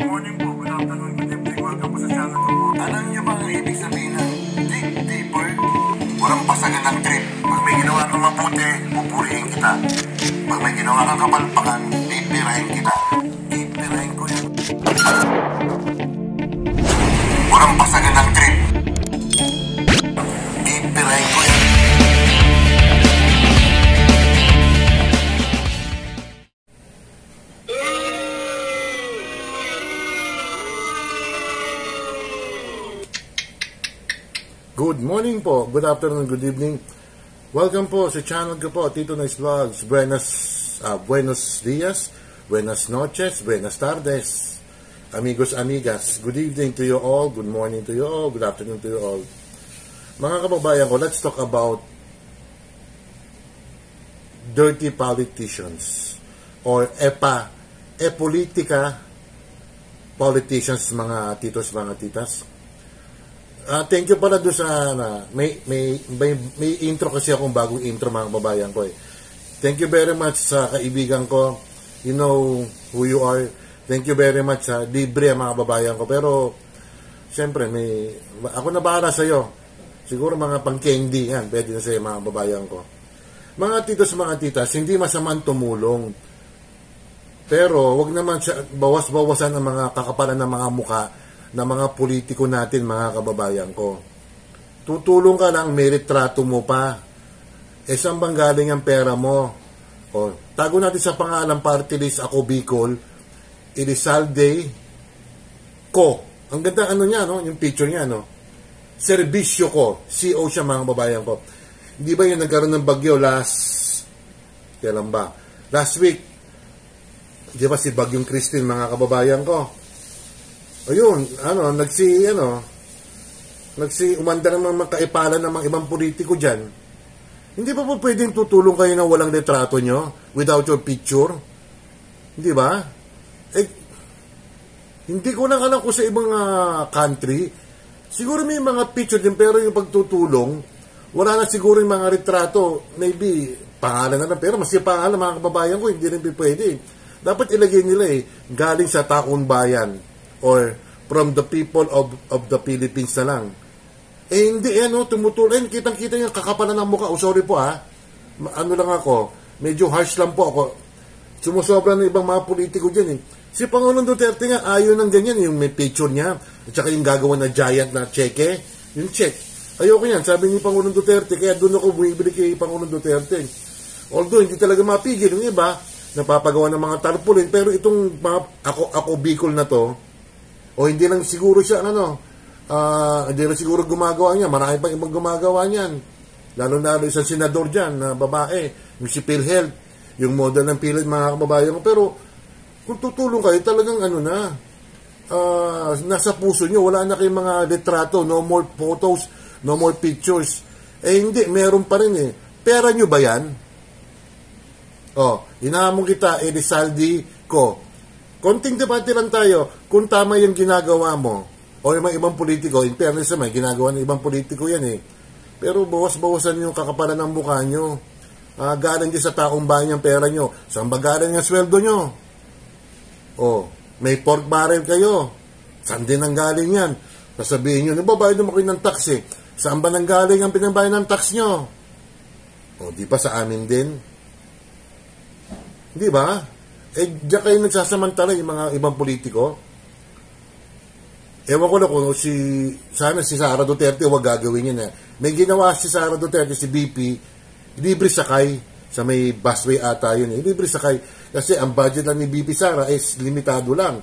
morning po, good afternoon, good evening, welcome po sa channel ko po. Alam niyo ba ang ibig sabihin ng dig deeper? Walang pasagan ng trip. Pag may ginawa kang mabuti, pupurihin kita. Pag may ginawa kang kapalpakan, pipirahin kita. Pipirahin ko yan. Walang pasagan ng trip. Pipirahin ko yan. Good morning po, good afternoon, good evening. Welcome po sa channel ko po, Tito Nice Vlogs. Buenos dias, buenas noches, buenas tardes, amigos, amigas. Good evening to you all, good morning to you all, good afternoon to you all. Mga kababayan ko, let's talk about dirty politicians or politika politicians, mga titos, mga titas. Thank you pala doon sa may intro kasi akong bagong intro, mga kababayan ko. Thank you very much sa kaibigan ko. You know who you are. Thank you very much sa libre, mga kababayan ko. Pero siyempre ako na bahala sa iyo. Siguro mga pang-candy yan, pwede na sa iyo, mga kababayan ko. Mga titos, mga titas, hindi masamang tumulong. Pero wag naman bawas-bawasan ang mga kakapalan ng mga mukha na mga politiko natin, mga kababayan ko. Tutulong ka lang, may retrato mo pa. Saan bang galing ang pera mo? Tago natin sa pangalan, party list, ako Bicol, Elizalde ko. Ang ganda niya, no? Yung picture niya, no? Serbisyo ko. CO siya, mga kababayan ko. Hindi ba yung nagkaroon ng bagyo kailan ba? Last week. Di ba si Bagyong Christine, mga kababayan ko? Ayun, umanda ng mga kaipalan ng mga ibang politiko dyan. Hindi pa po pwedeng tutulong kayo na walang retrato nyo without your picture? Hindi ba? Hindi ko lang alam kung sa ibang country, siguro may mga picture din, pero yung pagtutulong, wala na siguro yung mga retrato, maybe pangalan na lang, pero mas yung pangalan, mga kababayan ko, hindi rin pwede. Dapat ilagay nila galing sa taong bayan or from the people of the Philippines na lang. Hindi, tumutulong. Kitang-kita yung kakapalan ng mukha. Sorry po, lang ako. Medyo harsh lang po ako. Sumusobra ng ibang mga politiko dyan, Si Pangulong Duterte nga, ayaw ng ganyan. Yung may picture niya, at saka yung gagawa na giant na cheque, yung check. Ayoko yan, sabi ni Pangulong Duterte, kaya doon ako bumibili kay Pangulong Duterte. Although, hindi talaga mapigil. Yung iba, napapagawa ng mga tarpaulin, pero itong ako Bicol na to, hindi lang siguro siya, hindi lang siguro gumagawa niya. Marami pang ibang gumagawa niyan. Lalo-lalo isang senador dyan, na babae, yung si PhilHealth, yung model ng PhilHealth, mga kababayan ko. Pero, kung tutulong kayo, talagang nasa puso nyo, wala na kayong mga litrato, no more photos, no more pictures. Hindi, meron pa rin Pera nyo ba yan? Hinahamon kita, Elizalde ko. Konting debate lang tayo kung tama yung ginagawa mo o yung mga ibang politiko. In fairness naman, ginagawa ng ibang politiko yan Pero bawas-bawasan yung kakapalan ng mukha nyo. Galing din sa taong bayan yung pera nyo. Saan ba galing yung sweldo nyo? May pork barrel kayo. Saan din ang galing yan? Sasabihin nyo, nababayad naman kayo ng tax Saan ba nang galing ang pinabayad ng tax nyo? Di pa sa amin din? Di ba? Diyan kayo nagsasamantala yung mga ibang politiko. Ewan ko na kung sana si Sara Duterte huwag gagawin yun May ginawa si Sara Duterte, si BP, libre sakay sa may busway ata yun libre sakay. Kasi ang budget lang ni BP Sara is limitado lang.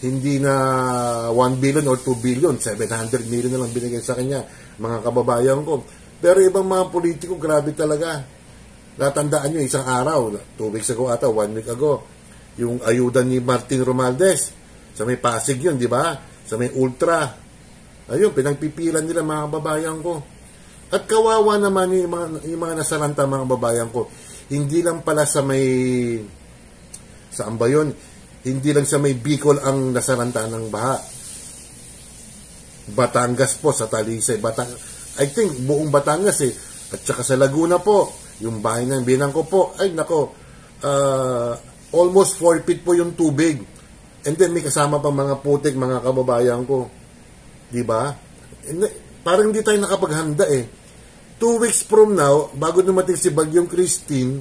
Hindi na 1 billion or 2 billion, 700 million na lang binigay sa kanya, mga kababayan ko. Pero ibang mga politiko, grabe talaga. Natandaan nyo, isang araw, 2 weeks ago ata, 1 week ago, yung ayuda ni Martin Romualdez sa may Pasig yun, di ba? Sa may Ultra. Ayun, pinagpipilan nila, mga kababayan ko. At kawawa naman yung mga nasalanta, mga kababayan ko. Hindi lang pala sa may saan ba yun? Hindi lang sa may Bicol ang nasalanta ng baha. Batangas po, sa Talisay. I think buong Batangas At saka sa Laguna po, yung bahay ng binang ko po, almost 4 feet po yung tubig. And then may kasama pa mga putik, mga kababayan ko. Di ba? Parang hindi tayo nakapaghanda eh. 2 weeks from now, bago dumating si Bagyong Christine,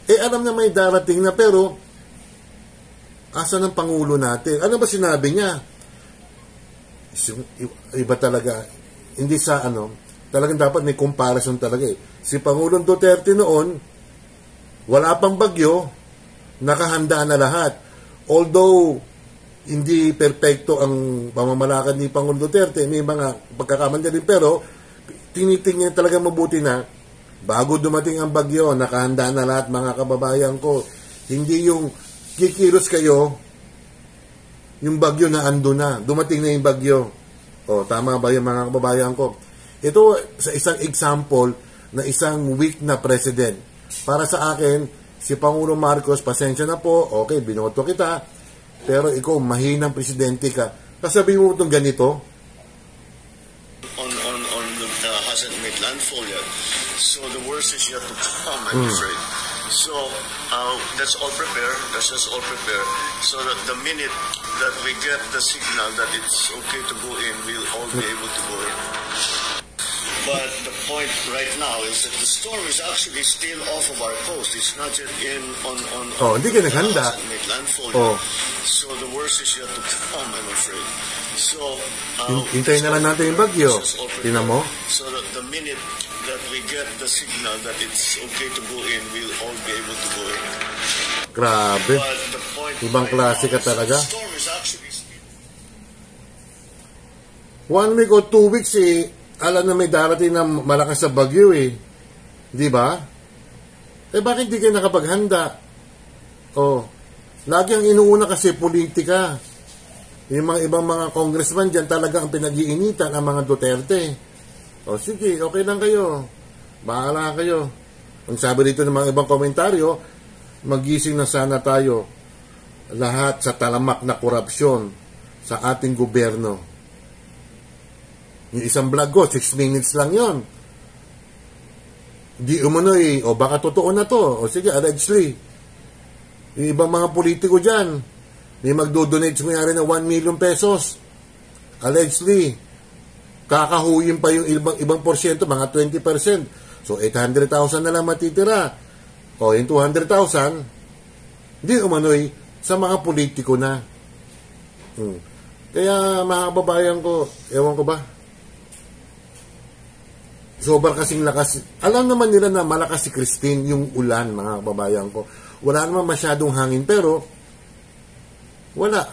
alam na may darating na, pero asa ng Pangulo natin? Ano ba sinabi niya? Iba talaga. Hindi sa talagang dapat may comparison talaga eh. Si Pangulong Duterte noon, wala pang bagyo, nakahanda na lahat. Although, hindi perpekto ang pamamalakad ni Pangulong Duterte, may mga pagkakamali din, pero tinitingnan talaga mabuti na bago dumating ang bagyo, nakahanda na lahat mga kababayan ko. Hindi yung kikilos kayo, yung bagyo na ando na, dumating na yung bagyo. O, tama ba yung mga kababayan ko? Ito sa isang example na isang weak na president. Para sa akin, si Pangulong Marcos, pasensya na po, okay, binoto kita, pero ikaw, mahinang presidente ka. Kasabihin mo itong ganito, on the hasn't made landfall yet. So the worst is yet to come, I'm afraid. So let's all prepare. Let's just all prepare so that the minute that we get the signal that it's okay to go in, we'll all be able to go in. But the point right now is that the storm is actually still off of our coast. It's not yet on hindi ka naghanda. Made landfall yet. So the worst is yet to come, I'm afraid. So hintayin na lang natin yung bagyo. Tingnan mo. So that the minute that we get the signal that it's okay to go in, we'll all be able to go in. Grabe. But the point Ibang klase ka talaga. the storm is actually 1 week o 2 weeks alam na may darating na malakas sa bagyo Di ba? Bakit di kayo nakapaghanda? Lagi ang inuuna kasi politika. Yung mga ibang mga congressman dyan talaga ang pinag-iinitan ang mga Duterte. Sige, okay lang kayo. Bahala kayo. Ang sabi dito ng mga ibang komentaryo, magising na sana tayo lahat sa talamak na korupsyon sa ating gobyerno. Yung isang vlog ko, 6 minutes lang yon. Di umano baka totoo na to. Sige, allegedly. Yung ibang mga politiko dyan, may magdodonate mayari ng 1 million pesos. Allegedly. Kakahuyin pa yung ibang porsyento, mga 20%. So, 800,000 na lang matitira. Yung 200,000, di umano'y sa mga politiko na. Kaya, mga kababayan ko, ewan ko ba, sobrang kasing lakas. Alam naman nila na malakas si Christine, yung ulan, mga kababayan ko. Wala naman masyadong hangin, pero wala.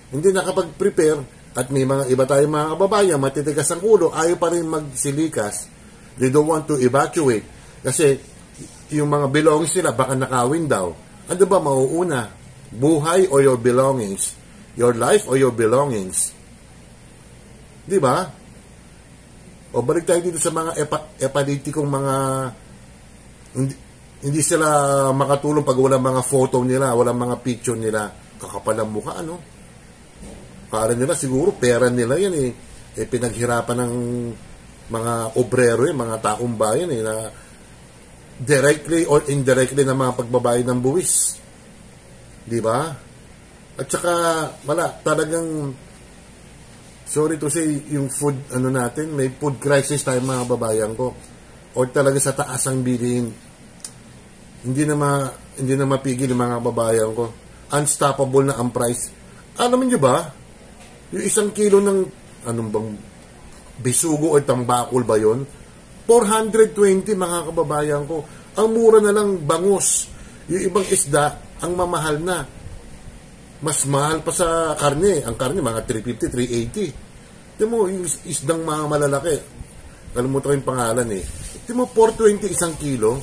Hindi nakapag-prepare. At may mga iba tayong mga kababayan, matitigas ang ulo, ayaw pa rin magsilikas. They don't want to evacuate. Kasi yung mga belongings nila, baka nakawin daw. Ano ba mauuna? Buhay o your belongings? Your life o your belongings? Di ba? Balik tayo dito sa mga epalitikong mga hindi sila makatulong pag walang mga photo nila, walang mga picture nila. Kakapal ang mukha, Para nila siguro pera nila yan pinaghirapan ng mga obrero mga taong bayan na directly or indirectly na mga pagbabayad ng buwis. Di ba? At saka talagang sorry to say, yung food, natin, may food crisis tayo mga babayan ko. O talaga sa taas ang bilihin. Hindi na mapigil yung mga babayan ko. Unstoppable na ang price. Alam niyo ba, yung 1 kilo ng, bisugo o tambakol ba yun? 420 mga kababayan ko. Ang mura na lang bangus. Yung ibang isda, ang mamahal na. Mas mahal pa sa karne. Ang karne, mga 350, 380. Ito mo, yung isdang mga malalaki. Kalimutan ko yung pangalan Ito mo, 420 1 kilo.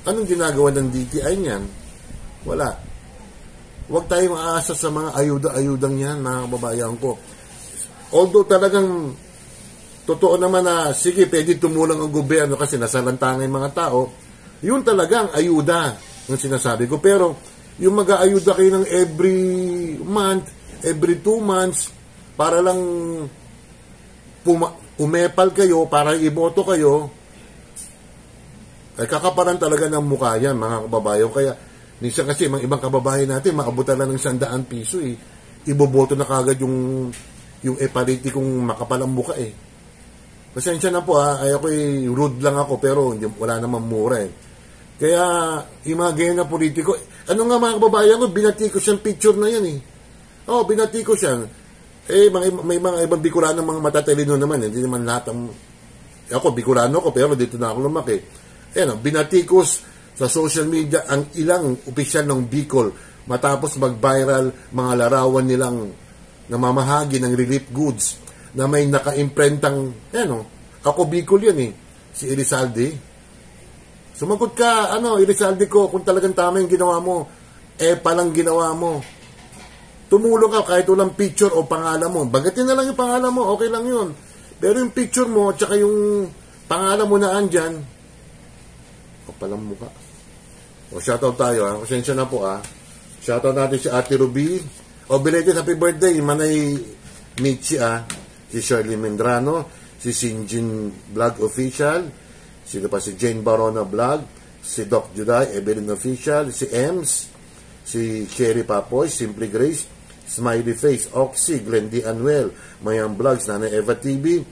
Anong ginagawa ng DTI niyan? Wala. Huwag tayong aasa sa mga ayuda-ayudang yan, mga kababayan ko. Although talagang, totoo naman na, sige, pwede tumulong ang gobyerno kasi nasalantangan yung mga tao. Yun talagang ayuda, yung sinasabi ko. Pero, yung mag-aayuda kayo ng every month, every 2 months, para lang umepal kayo, para iboto kayo, ay kakaparan talaga ng mukha yan, mga kababayan. Kaya, Minsan kasi, mga ibang kababayan natin, maabutan lang ng 100 piso eh. Iboboto na kagad yung politikong makapalang muka eh. Pasensya na po ay ako'y rude lang ako, pero wala namang mura eh. Kaya, yung mga ganyan na politiko, ano nga mga kababayan ko, binatikos yung picture na yan eh. Binatikos yan. May mga ibang Bicolano, mga matatalino naman, hindi naman lahat ang... Ako, Bicolano ko, pero dito na ako lumaki. Binatikos sa social media ang ilang opisyal ng Bicol matapos mag-viral mga larawan nilang namamahagi ng relief goods na may naka-imprentang, ako Bicol yan eh, si Elizalde. Sumagot ka, Elizalde ko, kung talagang tama yung ginawa mo, palang ginawa mo. Tumulong ka kahit walang picture o pangalan mo. Bagatin na lang yung pangalan mo, okay lang yun. Pero yung picture mo, tsaka yung pangalan mo na andyan, palang mukha. Shoutout tayo Pasensya na po Shoutout natin si Ate Ruby. Belated happy birthday, Manay Michi si Shirley Mendrano, si Sinjin Vlog Official, sino pa si Jane Barona Vlog, si Doc Juday, Evelyn Official, si Ems, si Cherry Papoy, Simply Grace, Smiley Face, Oxy, Glenn D. Anuel, Mayang Vlogs, Nanay Eva TV,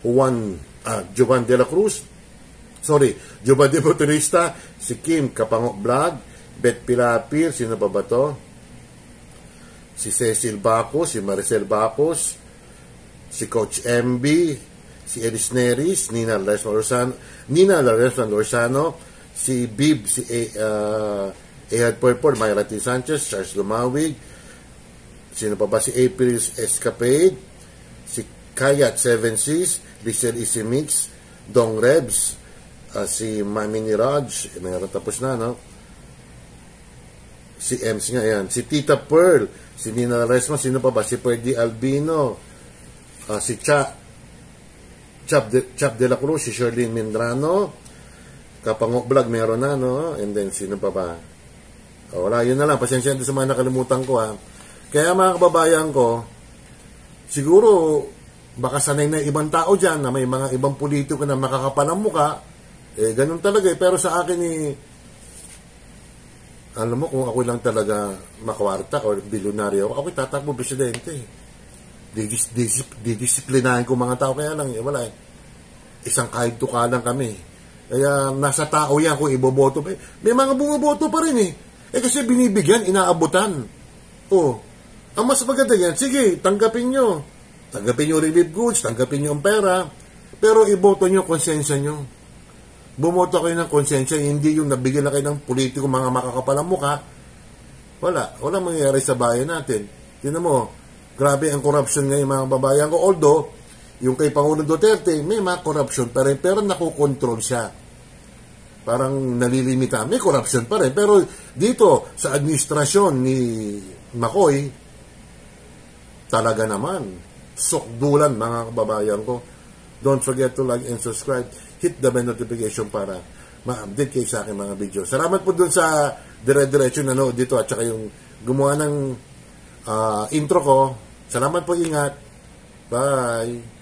Jovan De La Cruz, Jovan De Bautista, si Kim Kapango Vlog, Beth Pilapir, sino pa ba to? Si Cecil Bacos, si Maricel Bacos, si Coach MB, si Elis Neris, Nina Laresman Lorzano, si Bib, si Ehad Purpur, Myra T. Sanchez, Charles Lumawig, sino pa ba? Si April's Escapade, si Kayat 7Cs, Lizelle Easy Mix, Dong Rebs, si Mami ni Raj, mayroon tapos na, si Ems nga yan, si Tita Pearl, si Nina Resma, sino pa ba? Si Perdi Albino, si Chap de la Cruz, si Sherlyn Mendrano, Kapango Vlog, meron na, and then sino pa ba? Wala, yun na lang, pasensya sa mga nakalimutan ko, Kaya mga kababayan ko, siguro, baka sanay na ibang tao dyan, na may mga ibang politiko na makakapalang muka, ganun talaga pero sa akin alam mo, kung ako lang talaga makwarta or bilyonaryo, ako'y tatakbo presidente. Didisiplinahin ko mga tao, kaya lang, wala isang kahit tuka lang kami. Kaya nasa tao yan kung iboboto. May mga bumoboto pa rin kasi binibigyan, inaabutan. Ang mas maganda yan, sige, tanggapin nyo. Tanggapin nyo relief goods, tanggapin nyo ang pera, pero iboto nyo konsensya nyo. Bumoto kayo ng konsensya, hindi yung nabigyan na kayo ng politiko, mga makakapalang mukha. Wala mangyayari sa bayan natin. Tingnan mo, grabe ang corruption ngayon mga babayan ko. Although, yung kay Pangulong Duterte, may mga corruption pa rin, pero nakokontrol siya. Parang nalilimita. May corruption pa rin. Pero dito, sa administrasyon ni Makoy, talaga naman, sukdulan mga kababayan ko. Don't forget to like and subscribe. Hit the bell notification para ma-update kayo sa aking mga video. Salamat po dun sa dire-diretso na dito at saka yung gumawa ng intro ko. Salamat po, ingat. Bye!